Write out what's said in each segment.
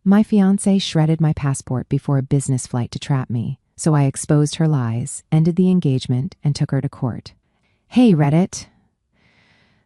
My fiancé shredded my passport before a business flight to trap me, so I exposed her lies, ended the engagement, and took her to court. Hey, Reddit.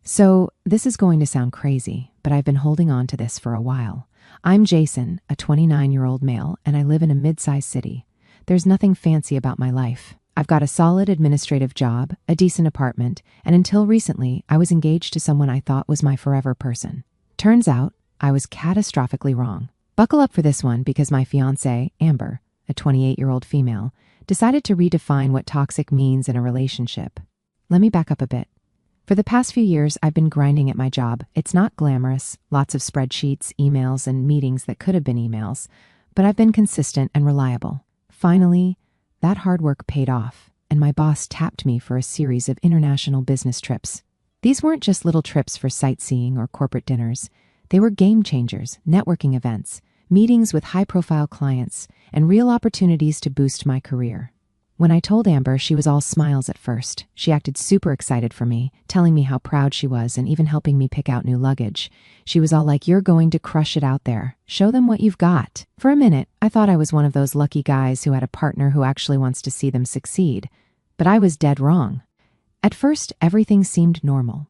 So, this is going to sound crazy, but I've been holding on to this for a while. I'm Jason, a 29-year-old male, and I live in a mid-sized city. There's nothing fancy about my life. I've got a solid administrative job, a decent apartment, and until recently, I was engaged to someone I thought was my forever person. Turns out, I was catastrophically wrong. Buckle up for this one because my fiancée, Amber, a 28-year-old female, decided to redefine what toxic means in a relationship. Let me back up a bit. For the past few years, I've been grinding at my job. It's not glamorous, lots of spreadsheets, emails, and meetings that could have been emails, but I've been consistent and reliable. Finally, that hard work paid off, and my boss tapped me for a series of international business trips. These weren't just little trips for sightseeing or corporate dinners. They were game changers, networking events, meetings with high-profile clients, and real opportunities to boost my career. When I told Amber, she was all smiles at first. She acted super excited for me, telling me how proud she was and even helping me pick out new luggage. She was all like, "You're going to crush it out there. Show them what you've got." For a minute, I thought I was one of those lucky guys who had a partner who actually wants to see them succeed. But I was dead wrong. At first, everything seemed normal.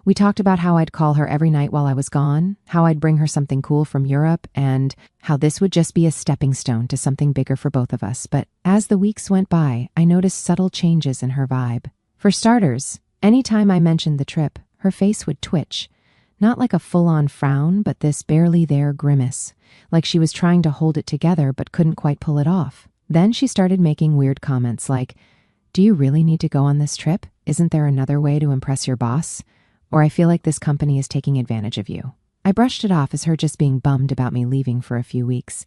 We talked about how I'd call her every night while I was gone, how I'd bring her something cool from Europe, and how this would just be a stepping stone to something bigger for both of us. But as the weeks went by, I noticed subtle changes in her vibe. For starters, anytime I mentioned the trip, her face would twitch. Not like a full-on frown, but this barely there grimace, like she was trying to hold it together but couldn't quite pull it off. Then she started making weird comments like, "Do you really need to go on this trip? Isn't there another way to impress your boss?" Or, "I feel like this company is taking advantage of you." I brushed it off as her just being bummed about me leaving for a few weeks.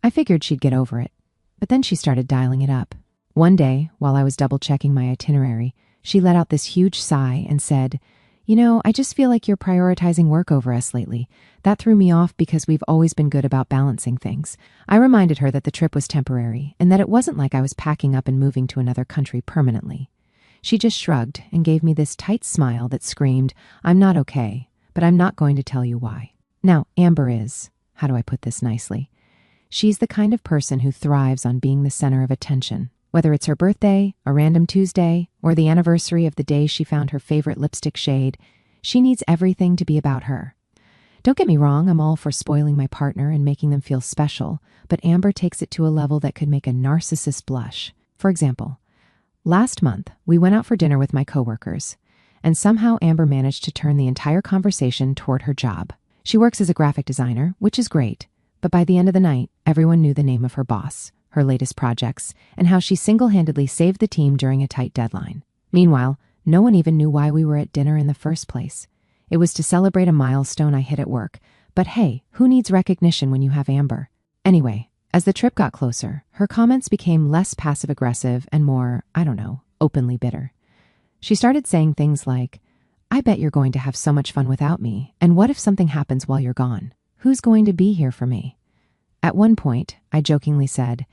I figured she'd get over it, but then she started dialing it up. One day, while I was double-checking my itinerary, she let out this huge sigh and said, "You know, I just feel like you're prioritizing work over us lately. That threw me off because we've always been good about balancing things." I reminded her that the trip was temporary and that it wasn't like I was packing up and moving to another country permanently. She just shrugged and gave me this tight smile that screamed, "I'm not okay, but I'm not going to tell you why." Now, Amber is, how do I put this nicely? She's the kind of person who thrives on being the center of attention. Whether it's her birthday, a random Tuesday, or the anniversary of the day she found her favorite lipstick shade, she needs everything to be about her. Don't get me wrong, I'm all for spoiling my partner and making them feel special, but Amber takes it to a level that could make a narcissist blush. For example, last month, we went out for dinner with my coworkers, and somehow Amber managed to turn the entire conversation toward her job. She works as a graphic designer, which is great, but by the end of the night, everyone knew the name of her boss, her latest projects, and how she single-handedly saved the team during a tight deadline. Meanwhile, no one even knew why we were at dinner in the first place. It was to celebrate a milestone I hit at work, but hey, who needs recognition when you have Amber? Anyway, as the trip got closer, her comments became less passive-aggressive and more, openly bitter. She started saying things like, "I bet you're going to have so much fun without me, and what if something happens while you're gone? Who's going to be here for me?" At one point, I jokingly said,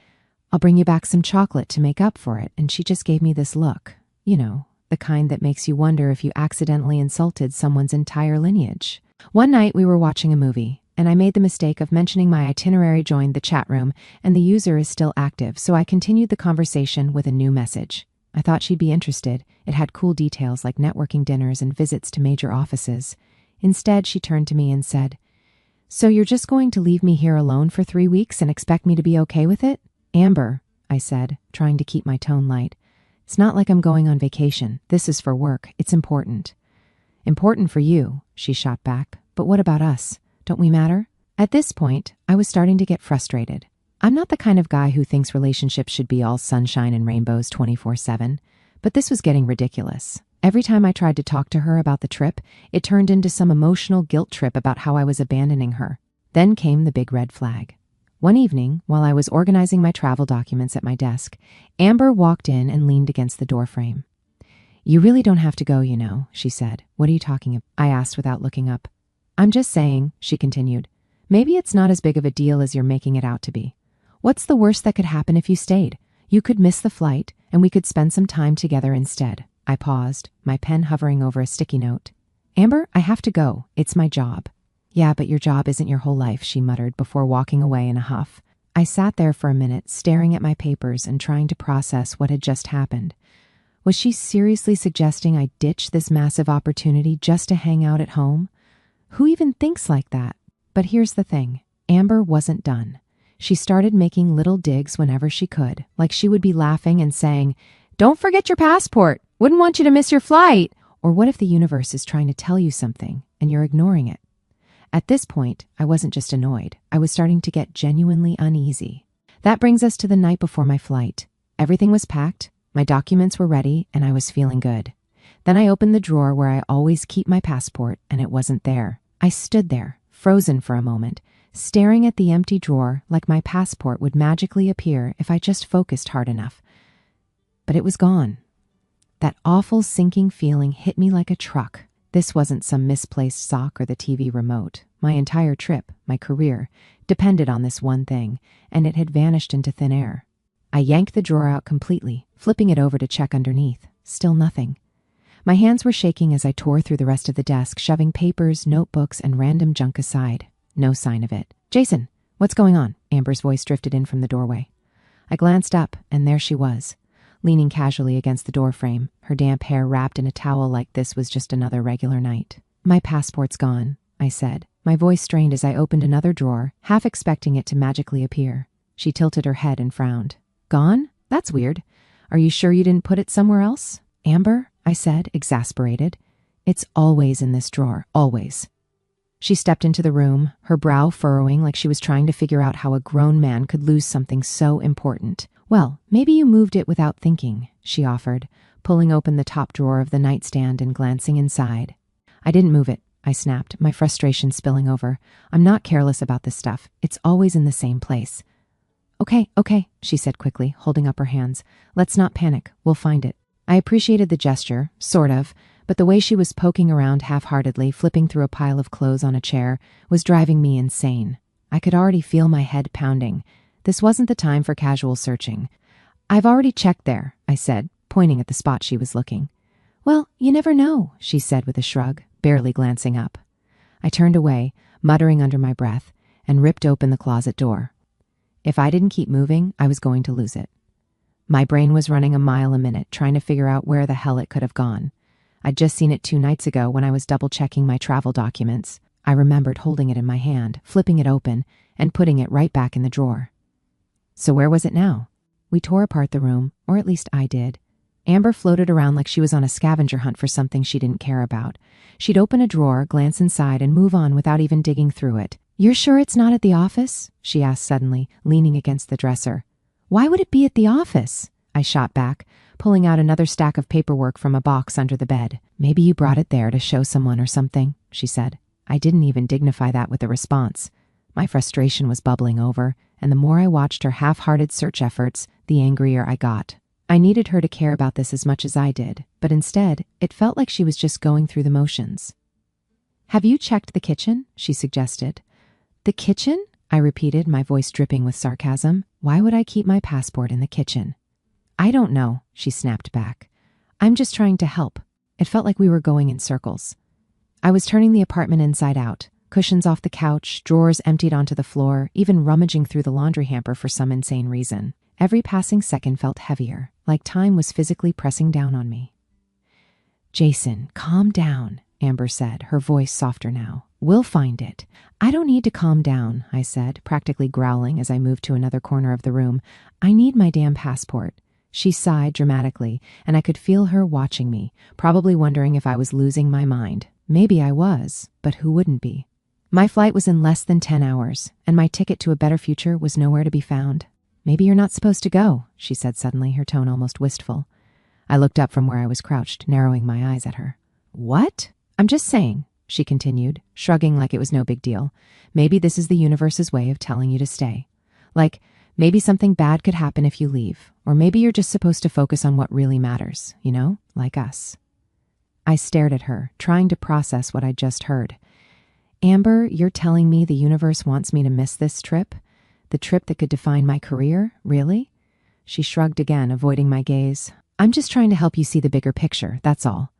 "I'll bring you back some chocolate to make up for it," and she just gave me this look. You know, the kind that makes you wonder if you accidentally insulted someone's entire lineage. One night we were watching a movie, and I made the mistake of mentioning my itinerary joined the chat room, and the user is still active, so I continued the conversation with a new message. I thought she'd be interested. It had cool details like networking dinners and visits to major offices. Instead, she turned to me and said, "So you're just going to leave me here alone for 3 weeks and expect me to be okay with it?" "Amber," I said, trying to keep my tone light, "it's not like I'm going on vacation. This is for work. It's important." "Important for you," she shot back, "but what about us? Don't we matter?" At this point, I was starting to get frustrated. I'm not the kind of guy who thinks relationships should be all sunshine and rainbows 24/7, but this was getting ridiculous. Every time I tried to talk to her about the trip, it turned into some emotional guilt trip about how I was abandoning her. Then came the big red flag. One evening, while I was organizing my travel documents at my desk, Amber walked in and leaned against the doorframe. "You really don't have to go, you know," she said. "What are you talking about?" I asked without looking up. "I'm just saying," she continued, "maybe it's not as big of a deal as you're making it out to be. What's the worst that could happen if you stayed? You could miss the flight, and we could spend some time together instead." I paused, my pen hovering over a sticky note. "Amber, I have to go. It's my job." Yeah, but your job isn't your whole life, she muttered before walking away in a huff. I sat there for a minute, staring at my papers and trying to process what had just happened. Was she seriously suggesting I ditch this massive opportunity just to hang out at home? Who even thinks like that? But here's the thing. Amber wasn't done. She started making little digs whenever she could, like she would be laughing and saying, "Don't forget your passport. Wouldn't want you to miss your flight." Or what if the universe is trying to tell you something and you're ignoring it? At this point, I wasn't just annoyed. I was starting to get genuinely uneasy. That brings us to the night before my flight. Everything was packed, my documents were ready, and I was feeling good. Then I opened the drawer where I always keep my passport, and it wasn't there. I stood there, frozen for a moment, staring at the empty drawer like my passport would magically appear if I just focused hard enough. But it was gone. That awful sinking feeling hit me like a truck. This wasn't some misplaced sock or the TV remote. My entire trip, my career, depended on this one thing, and it had vanished into thin air. I yanked the drawer out completely, flipping it over to check underneath. Still nothing. My hands were shaking as I tore through the rest of the desk, shoving papers, notebooks, and random junk aside. No sign of it. "Jason, what's going on?" Amber's voice drifted in from the doorway. I glanced up, and there she was, leaning casually against the doorframe, her damp hair wrapped in a towel like this was just another regular night. "My passport's gone," I said. My voice strained as I opened another drawer, half expecting it to magically appear. She tilted her head and frowned. "Gone? That's weird. Are you sure you didn't put it somewhere else?" "Amber," I said, exasperated. "It's always in this drawer, always." She stepped into the room, her brow furrowing like she was trying to figure out how a grown man could lose something so important. "Well, maybe you moved it without thinking," she offered, pulling open the top drawer of the nightstand and glancing inside. "I didn't move it," I snapped, my frustration spilling over. "I'm not careless about this stuff. It's always in the same place." Okay, she said quickly, holding up her hands. "Let's not panic. We'll find it." I appreciated the gesture, sort of, but the way she was poking around half-heartedly, flipping through a pile of clothes on a chair, was driving me insane. I could already feel my head pounding. This wasn't the time for casual searching. "I've already checked there," I said, pointing at the spot she was looking. "Well, you never know," she said with a shrug, barely glancing up. I turned away, muttering under my breath, and ripped open the closet door. If I didn't keep moving, I was going to lose it. My brain was running a mile a minute, trying to figure out where the hell it could have gone. I'd just seen it 2 nights ago when I was double-checking my travel documents. I remembered holding it in my hand, flipping it open, and putting it right back in the drawer. So where was it now? We tore apart the room, or at least I did. Amber floated around like she was on a scavenger hunt for something she didn't care about. She'd open a drawer, glance inside, and move on without even digging through it. "You're sure it's not at the office?" she asked suddenly, leaning against the dresser. "Why would it be at the office?" I shot back, pulling out another stack of paperwork from a box under the bed. "Maybe you brought it there to show someone or something," she said. I didn't even dignify that with a response. My frustration was bubbling over, and the more I watched her half-hearted search efforts, the angrier I got. I needed her to care about this as much as I did, but instead, it felt like she was just going through the motions. "Have you checked the kitchen?" she suggested. "The kitchen?" I repeated, my voice dripping with sarcasm. Why would I keep my passport in the kitchen? "I don't know," she snapped back. "I'm just trying to help." It felt like we were going in circles. I was turning the apartment inside out, cushions off the couch, drawers emptied onto the floor, even rummaging through the laundry hamper for some insane reason. Every passing second felt heavier, like time was physically pressing down on me. "Jason, calm down," Amber said, her voice softer now. "We'll find it." "I don't need to calm down," I said, practically growling as I moved to another corner of the room. "I need my damn passport." She sighed dramatically, and I could feel her watching me, probably wondering if I was losing my mind. Maybe I was, but who wouldn't be? My flight was in less than 10 hours, and my ticket to a better future was nowhere to be found. "Maybe you're not supposed to go," she said suddenly, her tone almost wistful. I looked up from where I was crouched, narrowing my eyes at her. "What?" "I'm just saying," she continued, shrugging like it was no big deal. "Maybe this is the universe's way of telling you to stay. Like, maybe something bad could happen if you leave, or maybe you're just supposed to focus on what really matters, you know, like us." I stared at her, trying to process what I'd just heard. "Amber, you're telling me the universe wants me to miss this trip? The trip that could define my career? Really?" She shrugged again, avoiding my gaze. "I'm just trying to help you see the bigger picture, that's all."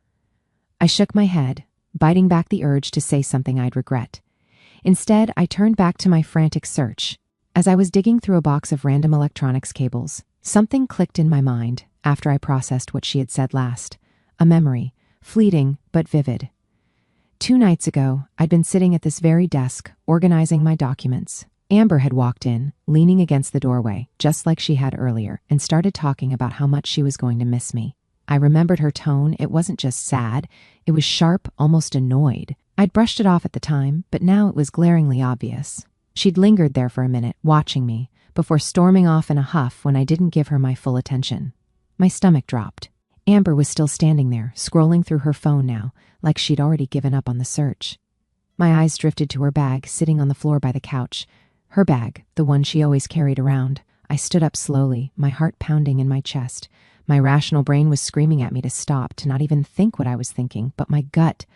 I shook my head, biting back the urge to say something I'd regret. Instead, I turned back to my frantic search. As I was digging through a box of random electronics cables, something clicked in my mind after I processed what she had said last. A memory, fleeting but vivid. 2 nights ago, I'd been sitting at this very desk, organizing my documents. Amber had walked in, leaning against the doorway, just like she had earlier, and started talking about how much she was going to miss me. I remembered her tone. It wasn't just sad, it was sharp, almost annoyed. I'd brushed it off at the time, but now it was glaringly obvious. She'd lingered there for a minute, watching me, before storming off in a huff when I didn't give her my full attention. My stomach dropped. Amber was still standing there, scrolling through her phone now, like she'd already given up on the search. My eyes drifted to her bag, sitting on the floor by the couch. Her bag, the one she always carried around. I stood up slowly, my heart pounding in my chest. My rational brain was screaming at me to stop, to not even think what I was thinking, but my gut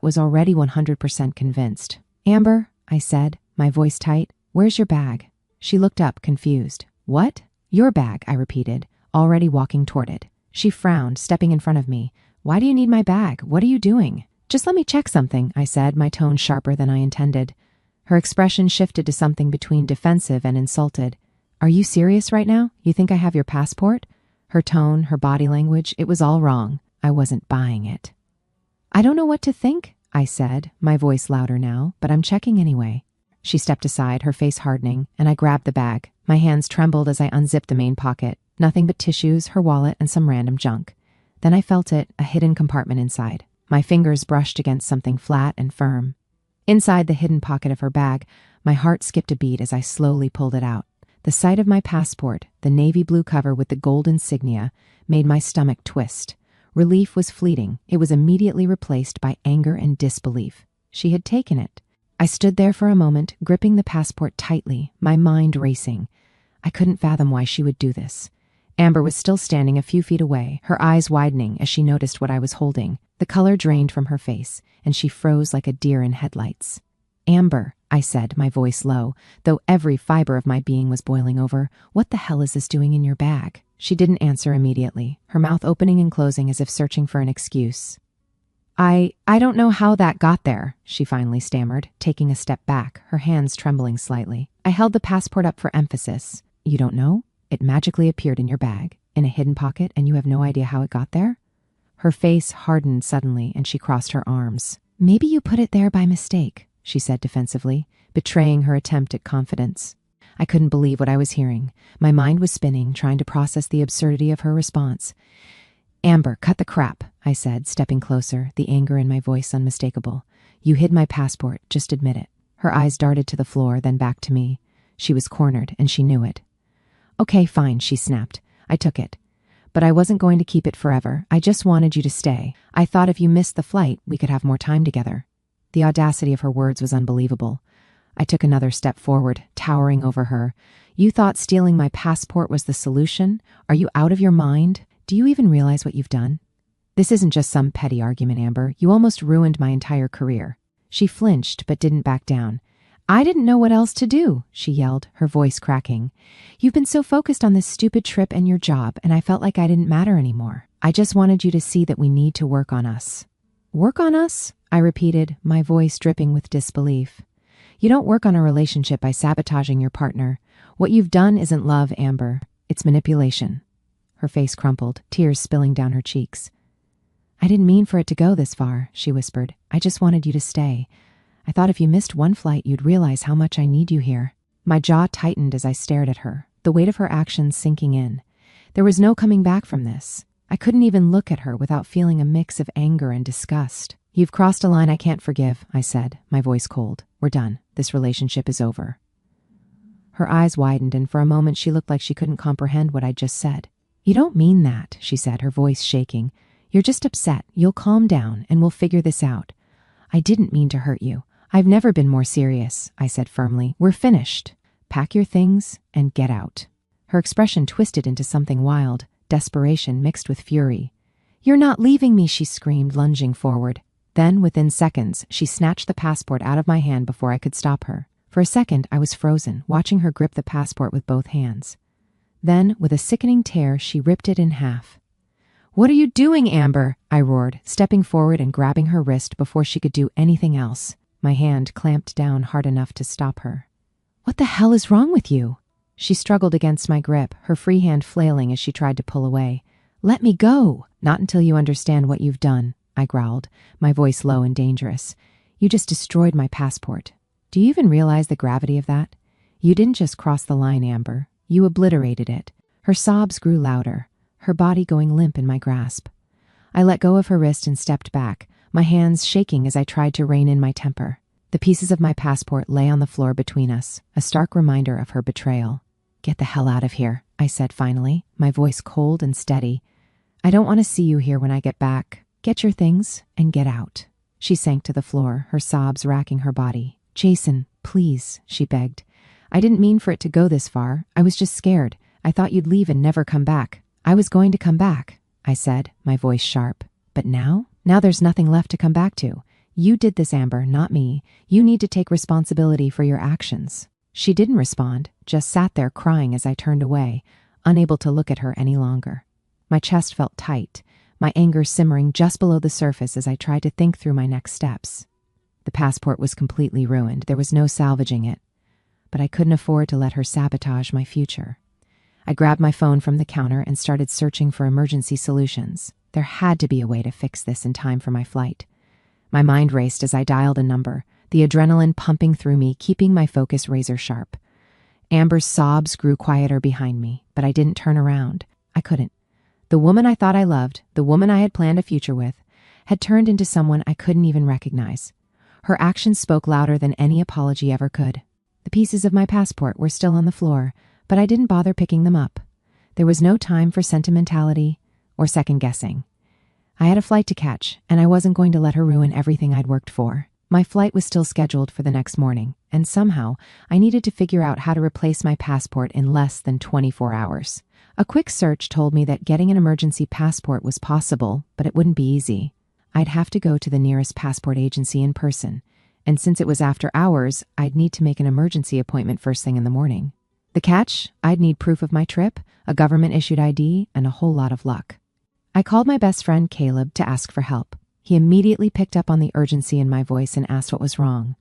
was already 100% convinced. "Amber," I said, my voice tight, "where's your bag?" She looked up, confused. "What?" "Your bag," I repeated, already walking toward it. She frowned, stepping in front of me. "Why do you need my bag? What are you doing?" "Just let me check something," I said, my tone sharper than I intended. Her expression shifted to something between defensive and insulted. "Are you serious right now? You think I have your passport?" Her tone, her body language, it was all wrong. I wasn't buying it. "I don't know what to think," I said, my voice louder now, "but I'm checking anyway." She stepped aside, her face hardening, and I grabbed the bag. My hands trembled as I unzipped the main pocket. Nothing but tissues, her wallet, and some random junk. Then I felt it, a hidden compartment inside. My fingers brushed against something flat and firm. Inside the hidden pocket of her bag, my heart skipped a beat as I slowly pulled it out. The sight of my passport, the navy blue cover with the gold insignia, made my stomach twist. Relief was fleeting. It was immediately replaced by anger and disbelief. She had taken it. I stood there for a moment, gripping the passport tightly, my mind racing. I couldn't fathom why she would do this. Amber was still standing a few feet away, her eyes widening as she noticed what I was holding. The color drained from her face, and she froze like a deer in headlights. "Amber," I said, my voice low, though every fiber of my being was boiling over, "what the hell is this doing in your bag?" She didn't answer immediately, her mouth opening and closing as if searching for an excuse. I don't know how that got there," she finally stammered, taking a step back, her hands trembling slightly. I held the passport up for emphasis. "You don't know? It magically appeared in your bag, in a hidden pocket, and you have no idea how it got there?" Her face hardened suddenly, and she crossed her arms. "Maybe you put it there by mistake," she said defensively, betraying her attempt at confidence. I couldn't believe what I was hearing. My mind was spinning, trying to process the absurdity of her response. "Amber, cut the crap," I said, stepping closer, the anger in my voice unmistakable. "You hid my passport, just admit it." Her eyes darted to the floor, then back to me. She was cornered, and she knew it. "Okay, fine," she snapped. "I took it. But I wasn't going to keep it forever. I just wanted you to stay. I thought if you missed the flight, we could have more time together." The audacity of her words was unbelievable. I took another step forward, towering over her. "You thought stealing my passport was the solution? Are you out of your mind? Do you even realize what you've done? This isn't just some petty argument, Amber. You almost ruined my entire career." She flinched, but didn't back down. "I didn't know what else to do," she yelled, her voice cracking. "You've been so focused on this stupid trip and your job, and I felt like I didn't matter anymore. I just wanted you to see that we need to work on us." "Work on us?" I repeated, my voice dripping with disbelief. "You don't work on a relationship by sabotaging your partner. What you've done isn't love, Amber. It's manipulation." Her face crumpled, tears spilling down her cheeks. "I didn't mean for it to go this far," she whispered. "I just wanted you to stay. I thought if you missed one flight, you'd realize how much I need you here." My jaw tightened as I stared at her, the weight of her actions sinking in. There was no coming back from this. I couldn't even look at her without feeling a mix of anger and disgust. "You've crossed a line I can't forgive," I said, my voice cold. "We're done. This relationship is over." Her eyes widened, and for a moment she looked like she couldn't comprehend what I'd just said. "You don't mean that," she said, her voice shaking. "You're just upset. You'll calm down, and we'll figure this out." "I didn't mean to hurt you. I've never been more serious," I said firmly. "We're finished. Pack your things and get out." Her expression twisted into something wild, desperation mixed with fury. "You're not leaving me," she screamed, lunging forward. Then, within seconds, she snatched the passport out of my hand before I could stop her. For a second, I was frozen, watching her grip the passport with both hands. Then, with a sickening tear, she ripped it in half. "What are you doing, Amber?" I roared, stepping forward and grabbing her wrist before she could do anything else. My hand clamped down hard enough to stop her. "What the hell is wrong with you?" She struggled against my grip, her free hand flailing as she tried to pull away. "Let me go!" "Not until you understand what you've done," I growled, my voice low and dangerous. "You just destroyed my passport. Do you even realize the gravity of that? You didn't just cross the line, Amber. You obliterated it." Her sobs grew louder, her body going limp in my grasp. I let go of her wrist and stepped back, my hands shaking as I tried to rein in my temper. The pieces of my passport lay on the floor between us, a stark reminder of her betrayal. "Get the hell out of here," I said finally, my voice cold and steady. "I don't want to see you here when I get back. Get your things and get out." She sank to the floor, her sobs racking her body. "Jason, please," she begged. "I didn't mean for it to go this far. I was just scared. I thought you'd leave and never come back." "I was going to come back," I said, my voice sharp. "But now? Now there's nothing left to come back to. You did this, Amber, not me. You need to take responsibility for your actions." She didn't respond, just sat there crying as I turned away, unable to look at her any longer. My chest felt tight, my anger simmering just below the surface as I tried to think through my next steps. The passport was completely ruined. There was no salvaging it. But I couldn't afford to let her sabotage my future. I grabbed my phone from the counter and started searching for emergency solutions. There had to be a way to fix this in time for my flight. My mind raced as I dialed a number, the adrenaline pumping through me, keeping my focus razor sharp. Amber's sobs grew quieter behind me, but I didn't turn around. I couldn't. The woman I thought I loved, the woman I had planned a future with, had turned into someone I couldn't even recognize. Her actions spoke louder than any apology ever could. The pieces of my passport were still on the floor, but I didn't bother picking them up. There was no time for sentimentality or second-guessing. I had a flight to catch, and I wasn't going to let her ruin everything I'd worked for. My flight was still scheduled for the next morning, and somehow I needed to figure out how to replace my passport in less than 24 hours. A quick search told me that getting an emergency passport was possible, but it wouldn't be easy. I'd have to go to the nearest passport agency in person, and since it was after hours, I'd need to make an emergency appointment first thing in the morning. The catch? I'd need proof of my trip, a government-issued ID, and a whole lot of luck. I called my best friend Caleb to ask for help. He immediately picked up on the urgency in my voice and asked what was wrong.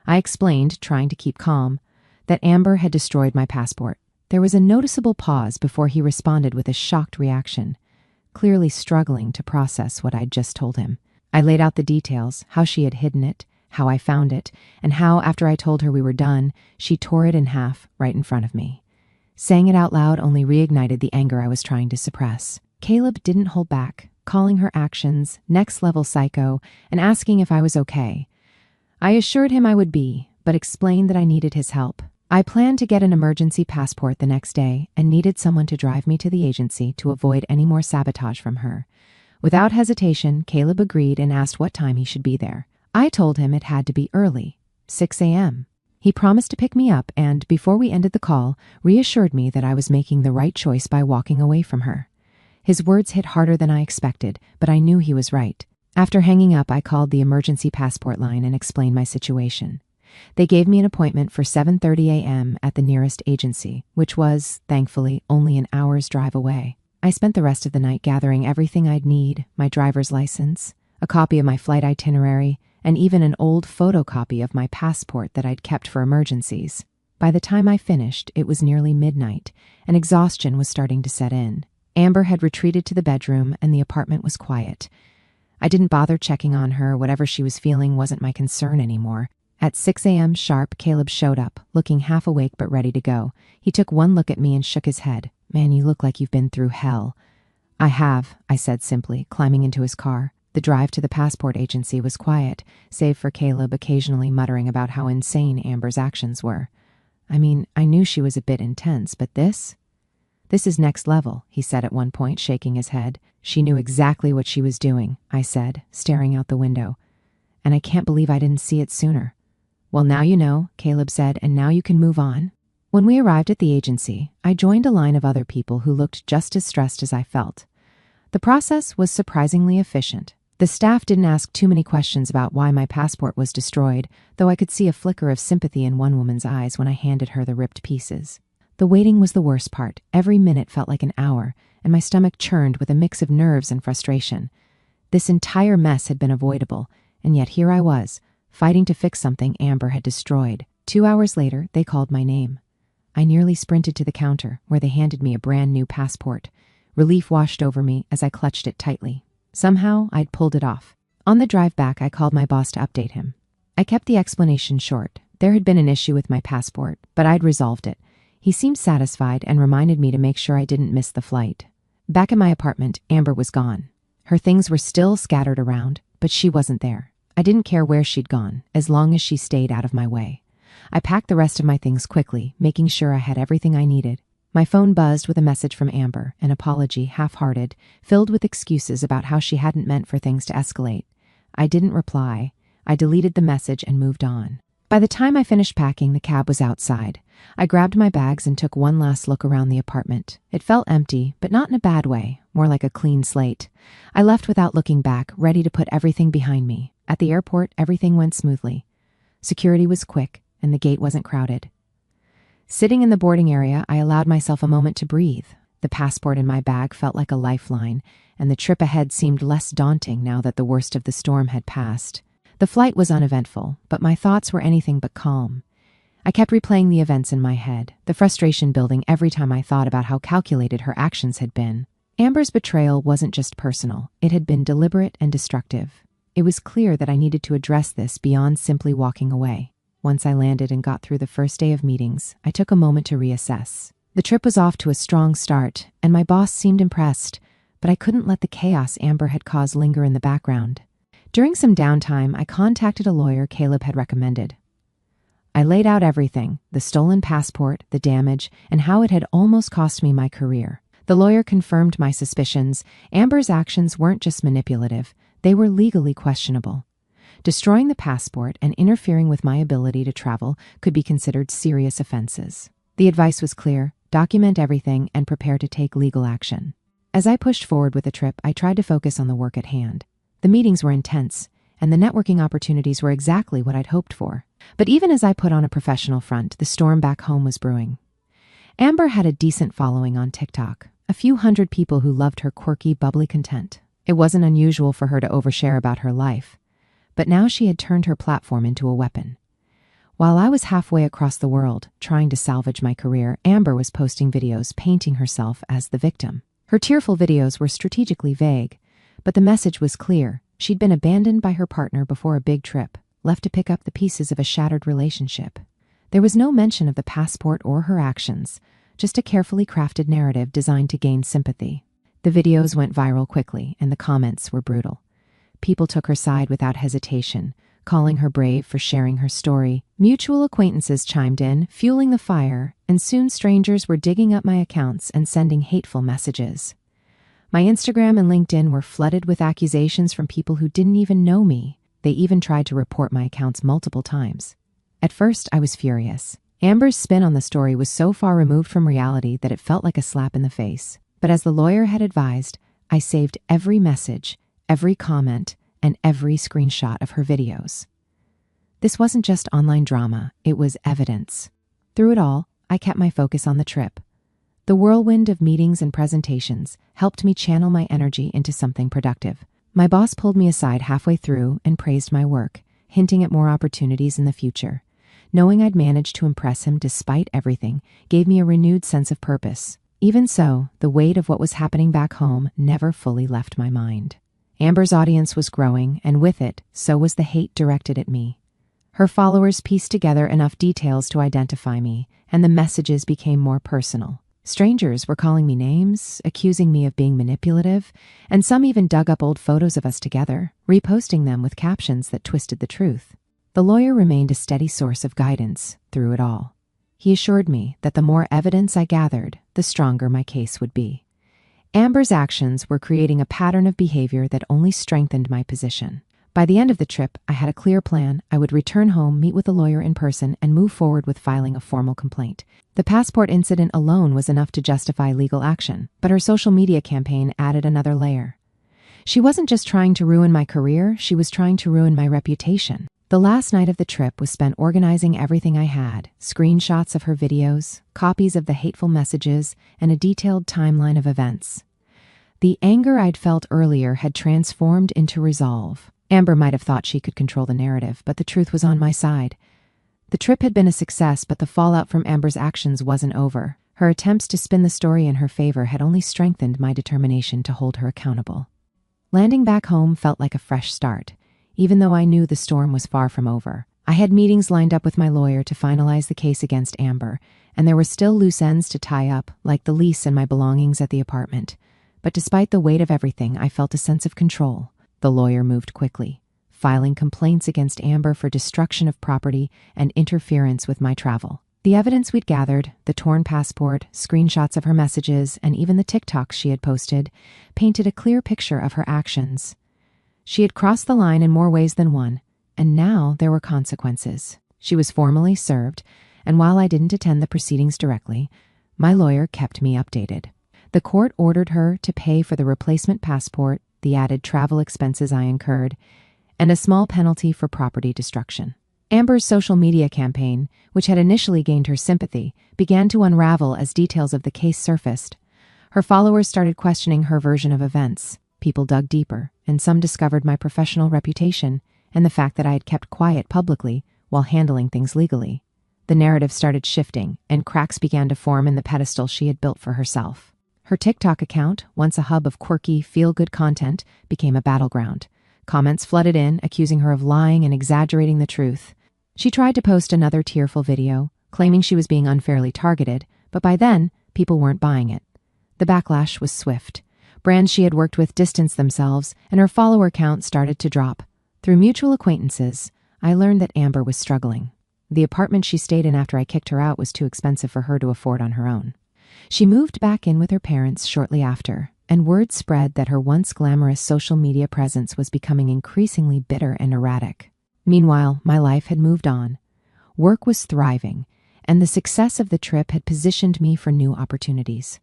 I explained, trying to keep calm, that Amber had destroyed my passport. There was a noticeable pause before he responded with a shocked reaction, clearly struggling to process what I'd just told him. I laid out the details, how she had hidden it, how I found it, and how, after I told her we were done, she tore it in half right in front of me. Saying it out loud only reignited the anger I was trying to suppress. Caleb didn't hold back, calling her actions next-level psycho and asking if I was okay. I assured him I would be, but explained that I needed his help. I planned to get an emergency passport the next day and needed someone to drive me to the agency to avoid any more sabotage from her. Without hesitation, Caleb agreed and asked what time he should be there. I told him it had to be early, 6 a.m. He promised to pick me up and, before we ended the call, reassured me that I was making the right choice by walking away from her. His words hit harder than I expected, but I knew he was right. After hanging up, I called the emergency passport line and explained my situation. They gave me an appointment for 7:30 a.m. at the nearest agency, which was, thankfully, only an hour's drive away. I spent the rest of the night gathering everything I'd need, my driver's license, a copy of my flight itinerary, and even an old photocopy of my passport that I'd kept for emergencies. By the time I finished, it was nearly midnight, and exhaustion was starting to set in. Amber had retreated to the bedroom, and the apartment was quiet. I didn't bother checking on her. Whatever she was feeling wasn't my concern anymore. At 6 a.m. sharp, Caleb showed up, looking half awake but ready to go. He took one look at me and shook his head. "Man, you look like you've been through hell." "I have," I said simply, climbing into his car. The drive to the passport agency was quiet, save for Caleb occasionally muttering about how insane Amber's actions were. I mean, I knew she was a bit intense, but this is next level, he said at one point, shaking his head. "She knew exactly what she was doing," I said, staring out the window. "And I can't believe I didn't see it sooner." "Well, now you know," Caleb said, "and now you can move on." When we arrived at the agency, I joined a line of other people who looked just as stressed as I felt. The process was surprisingly efficient. The staff didn't ask too many questions about why my passport was destroyed, though I could see a flicker of sympathy in one woman's eyes when I handed her the ripped pieces. The waiting was the worst part. Every minute felt like an hour, and my stomach churned with a mix of nerves and frustration. This entire mess had been avoidable, and yet here I was, fighting to fix something Amber had destroyed. 2 hours later, they called my name. I nearly sprinted to the counter, where they handed me a brand new passport. Relief washed over me as I clutched it tightly. Somehow, I'd pulled it off. On the drive back, I called my boss to update him. I kept the explanation short. There had been an issue with my passport, but I'd resolved it. He seemed satisfied and reminded me to make sure I didn't miss the flight. Back in my apartment, Amber was gone. Her things were still scattered around, but she wasn't there. I didn't care where she'd gone, as long as she stayed out of my way. I packed the rest of my things quickly, making sure I had everything I needed. My phone buzzed with a message from Amber, an apology, half-hearted, filled with excuses about how she hadn't meant for things to escalate. I didn't reply. I deleted the message and moved on. By the time I finished packing, the cab was outside. I grabbed my bags and took one last look around the apartment. It felt empty, but not in a bad way, more like a clean slate. I left without looking back, ready to put everything behind me. At the airport, everything went smoothly. Security was quick, and the gate wasn't crowded. Sitting in the boarding area, I allowed myself a moment to breathe. The passport in my bag felt like a lifeline, and the trip ahead seemed less daunting now that the worst of the storm had passed. The flight was uneventful, but my thoughts were anything but calm. I kept replaying the events in my head, the frustration building every time I thought about how calculated her actions had been. Amber's betrayal wasn't just personal, it had been deliberate and destructive. It was clear that I needed to address this beyond simply walking away. Once I landed and got through the first day of meetings, I took a moment to reassess. The trip was off to a strong start, and my boss seemed impressed, but I couldn't let the chaos Amber had caused linger in the background. During some downtime, I contacted a lawyer Caleb had recommended. I laid out everything, the stolen passport, the damage, and how it had almost cost me my career. The lawyer confirmed my suspicions. Amber's actions weren't just manipulative, they were legally questionable. Destroying the passport and interfering with my ability to travel could be considered serious offenses. The advice was clear: document everything and prepare to take legal action. As I pushed forward with the trip, I tried to focus on the work at hand. The meetings were intense, and the networking opportunities were exactly what I'd hoped for. But even as I put on a professional front, the storm back home was brewing. Amber had a decent following on TikTok, a few hundred people who loved her quirky, bubbly content. It wasn't unusual for her to overshare about her life, but now she had turned her platform into a weapon. While I was halfway across the world, trying to salvage my career, Amber was posting videos painting herself as the victim. Her tearful videos were strategically vague, but the message was clear. She'd been abandoned by her partner before a big trip, left to pick up the pieces of a shattered relationship. There was no mention of the passport or her actions, just a carefully crafted narrative designed to gain sympathy. The videos went viral quickly, and the comments were brutal. People took her side without hesitation, calling her brave for sharing her story. Mutual acquaintances chimed in, fueling the fire, and soon strangers were digging up my accounts and sending hateful messages. My Instagram and LinkedIn were flooded with accusations from people who didn't even know me. They even tried to report my accounts multiple times. At first, I was furious. Amber's spin on the story was so far removed from reality that it felt like a slap in the face. But as the lawyer had advised, I saved every message, every comment, and every screenshot of her videos. This wasn't just online drama, it was evidence. Through it all, I kept my focus on the trip. The whirlwind of meetings and presentations helped me channel my energy into something productive. My boss pulled me aside halfway through and praised my work, hinting at more opportunities in the future. Knowing I'd managed to impress him despite everything gave me a renewed sense of purpose. Even so, the weight of what was happening back home never fully left my mind. Amber's audience was growing, and with it, so was the hate directed at me. Her followers pieced together enough details to identify me, and the messages became more personal. Strangers were calling me names, accusing me of being manipulative, and some even dug up old photos of us together, reposting them with captions that twisted the truth. The lawyer remained a steady source of guidance through it all. He assured me that the more evidence I gathered, the stronger my case would be. Amber's actions were creating a pattern of behavior that only strengthened my position. By the end of the trip, I had a clear plan. I would return home, meet with a lawyer in person, and move forward with filing a formal complaint. The passport incident alone was enough to justify legal action, but her social media campaign added another layer. She wasn't just trying to ruin my career, she was trying to ruin my reputation. The last night of the trip was spent organizing everything I had: screenshots of her videos, copies of the hateful messages, and a detailed timeline of events. The anger I'd felt earlier had transformed into resolve. Amber might have thought she could control the narrative, but the truth was on my side. The trip had been a success, but the fallout from Amber's actions wasn't over. Her attempts to spin the story in her favor had only strengthened my determination to hold her accountable. Landing back home felt like a fresh start, even though I knew the storm was far from over. I had meetings lined up with my lawyer to finalize the case against Amber, and there were still loose ends to tie up, like the lease and my belongings at the apartment. But despite the weight of everything, I felt a sense of control. The lawyer moved quickly, filing complaints against Amber for destruction of property and interference with my travel. The evidence we'd gathered, the torn passport, screenshots of her messages, and even the TikToks she had posted, painted a clear picture of her actions. She had crossed the line in more ways than one, and now there were consequences. She was formally served, and while I didn't attend the proceedings directly, my lawyer kept me updated. The court ordered her to pay for the replacement passport, the added travel expenses I incurred, and a small penalty for property destruction. Amber's social media campaign, which had initially gained her sympathy, began to unravel as details of the case surfaced. Her followers started questioning her version of events. People dug deeper, and some discovered my professional reputation and the fact that I had kept quiet publicly while handling things legally. The narrative started shifting, and cracks began to form in the pedestal she had built for herself. Her TikTok account, once a hub of quirky, feel-good content, became a battleground. Comments flooded in, accusing her of lying and exaggerating the truth. She tried to post another tearful video, claiming she was being unfairly targeted, but by then, people weren't buying it. The backlash was swift. Brands she had worked with distanced themselves, and her follower count started to drop. Through mutual acquaintances, I learned that Amber was struggling. The apartment she stayed in after I kicked her out was too expensive for her to afford on her own. She moved back in with her parents shortly after, and word spread that her once glamorous social media presence was becoming increasingly bitter and erratic. Meanwhile, my life had moved on. Work was thriving, and the success of the trip had positioned me for new opportunities.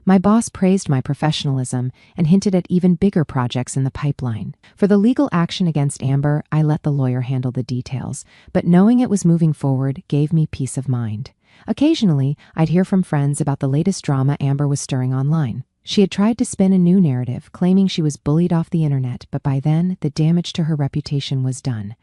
My boss praised my professionalism and hinted at even bigger projects in the pipeline. For the legal action against Amber, I let the lawyer handle the details, but knowing it was moving forward gave me peace of mind. Occasionally, I'd hear from friends about the latest drama Amber was stirring online. She had tried to spin a new narrative, claiming she was bullied off the internet, but by then, the damage to her reputation was done.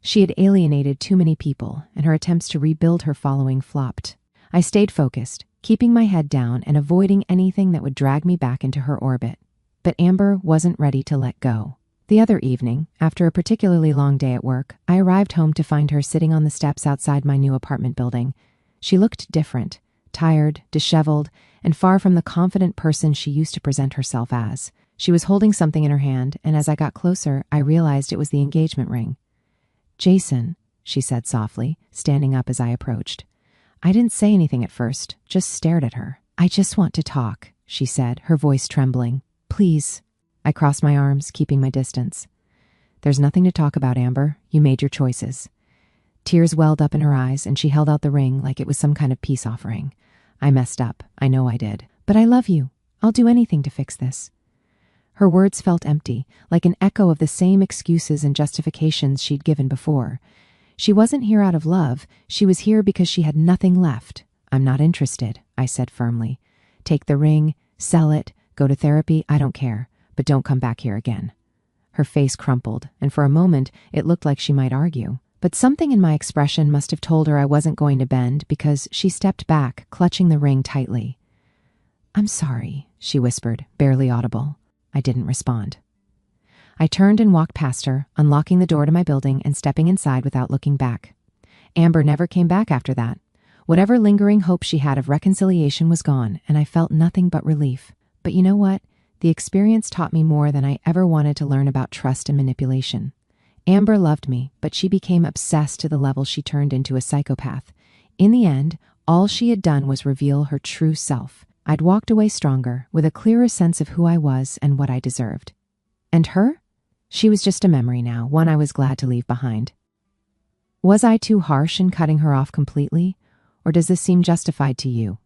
She had alienated too many people, and her attempts to rebuild her following flopped. I stayed focused, keeping my head down and avoiding anything that would drag me back into her orbit. But Amber wasn't ready to let go. The other evening, after a particularly long day at work, I arrived home to find her sitting on the steps outside my new apartment building. She looked different, tired, disheveled, and far from the confident person she used to present herself as. She was holding something in her hand, and as I got closer, I realized it was the engagement ring. "Jason," she said softly, standing up as I approached. I didn't say anything at first, just stared at her. "I just want to talk," she said, her voice trembling. "Please." I crossed my arms, keeping my distance. "There's nothing to talk about, Amber. You made your choices." Tears welled up in her eyes, and she held out the ring like it was some kind of peace offering. I messed up. I know I did. "But I love you. I'll do anything to fix this." Her words felt empty, like an echo of the same excuses and justifications she'd given before. She wasn't here out of love. She was here because she had nothing left. "I'm not interested," I said firmly. "Take the ring, sell it, go to therapy, I don't care, but don't come back here again." Her face crumpled, and for a moment it looked like she might argue. But something in my expression must have told her I wasn't going to bend, because she stepped back, clutching the ring tightly. "I'm sorry," she whispered, barely audible. I didn't respond. I turned and walked past her, unlocking the door to my building and stepping inside without looking back. Amber never came back after that. Whatever lingering hope she had of reconciliation was gone, and I felt nothing but relief. But you know what? The experience taught me more than I ever wanted to learn about trust and manipulation. Amber loved me, but she became obsessed to the level she turned into a psychopath. In the end, all she had done was reveal her true self. I'd walked away stronger, with a clearer sense of who I was and what I deserved. And her? She was just a memory now, one I was glad to leave behind. Was I too harsh in cutting her off completely? Or does this seem justified to you?